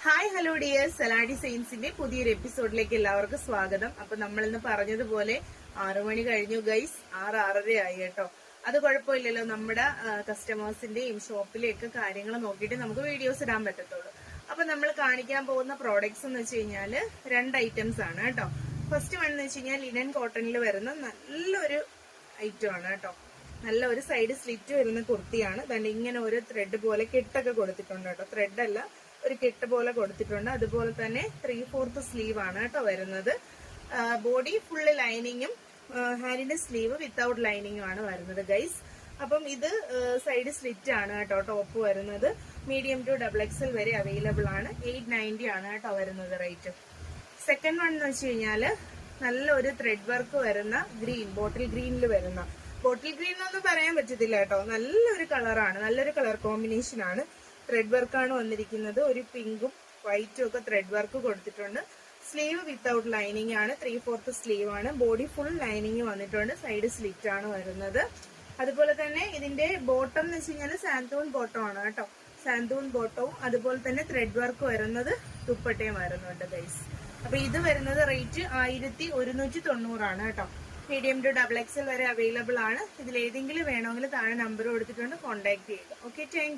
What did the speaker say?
Hi hello dear സലാഡി സയൻസിന്റെ പുതിയൊരു എപ്പിസോഡിലേക്ക് എല്ലാവർക്കും സ്വാഗതം. അപ്പൊ നമ്മൾ ഇന്ന് പറഞ്ഞതുപോലെ 6 മണി കഴിഞ്ഞു ഗൈസ്, 6:30 ആയി കേട്ടോ. അത് കുഴപ്പമില്ലല്ലോ, നമ്മുടെ കസ്റ്റമേഴ്സിന്റെയും ഷോപ്പിലെയൊക്കെ കാര്യങ്ങൾ നോക്കിയിട്ട് നമുക്ക് വീഡിയോസ് ഇടാൻ പറ്റത്തുള്ളൂ. അപ്പൊ നമ്മൾ കാണിക്കാൻ പോകുന്ന പ്രോഡക്ട്സ് എന്ന് വെച്ച് കഴിഞ്ഞാല് 2 ഐറ്റംസ് ആണ് കേട്ടോ. ഫസ്റ്റ് വൺ എന്ന് വെച്ച് കഴിഞ്ഞാൽ ലിനൻ കോട്ടണിൽ വരുന്ന നല്ലൊരു ഐറ്റം ആണ് കേട്ടോ. നല്ല ഒരു സൈഡ് സ്ലിറ്റ് വരുന്ന കുർത്തിയാണ്. തന്നെ ഇങ്ങനെ ഒരു ത്രെഡ് പോലെ കെട്ടൊക്കെ കൊടുത്തിട്ടുണ്ട് കേട്ടോ. ത്രെഡ് അല്ല, ഒരു കെട്ട് പോലെ കൊടുത്തിട്ടുണ്ട്. അതുപോലെ തന്നെ 3/4 സ്ലീവ് ആണ് കേട്ടോ വരുന്നത്. ബോഡി ഫുള്ള് ലൈനിങ്ങും ഹാൻഡിന്റെ സ്ലീവ് വിത്തൗട്ട് ലൈനിങ്ങും ആണ് വരുന്നത് ഗൈസ്. അപ്പം ഇത് സൈഡ് സ്ലിറ്റ് ആണ് കേട്ടോ. ടോപ്പ് വരുന്നത് മീഡിയം ടു XXL വരെ അവൈലബിൾ ആണ്. 890 ആണ് കേട്ടോ വരുന്നത് റേറ്റ്. സെക്കൻഡ് വൺ എന്ന് വെച്ച് കഴിഞ്ഞാല് നല്ല ഒരു ത്രെഡ് വർക്ക് വരുന്ന ഗ്രീൻ, ബോട്ടിൽ ഗ്രീനിൽ വരുന്ന, ബോട്ടിൽ ഗ്രീൻ എന്നൊന്നും പറയാൻ പറ്റത്തില്ല കേട്ടോ. നല്ലൊരു കളറാണ്, നല്ലൊരു കളർ കോമ്പിനേഷൻ ആണ്. ത്രെഡ് വർക്കാണ് വന്നിരിക്കുന്നത്. ഒരു പിങ്കും വൈറ്റും ഒക്കെ ത്രെഡ് വർക്ക് കൊടുത്തിട്ടുണ്ട്. സ്ലീവ് വിത്തൗട്ട് ലൈനിങ് ആണ്. 3/4 സ്ലീവ് ആണ്. ബോഡി ഫുൾ ലൈനിങ് വന്നിട്ടുണ്ട്. സൈഡ് സ്ലിറ്റ് ആണ് വരുന്നത്. അതുപോലെ തന്നെ ഇതിന്റെ ബോട്ടം എന്ന് വെച്ച് കഴിഞ്ഞാൽ സാന്തൂൺ ബോട്ടം ആണ് കേട്ടോ. സാന്തൂൺ ബോട്ടവും അതുപോലെ തന്നെ ത്രെഡ് വർക്ക് വരുന്നത് ദുപ്പട്ടയും വരുന്നുണ്ട് ഗൈസ്. അപ്പൊ ഇത് വരുന്നത് റേറ്റ് 1190 ആണ് കേട്ടോ. മീഡിയം ടു XXL വരെ അവൈലബിൾ ആണ്. ഇതിൽ ഏതെങ്കിലും വേണമെങ്കിൽ താഴെ നമ്പർ കൊടുത്തിട്ടുണ്ട്, കോൺടാക്ട് ചെയ്യുക. Okay, thank you.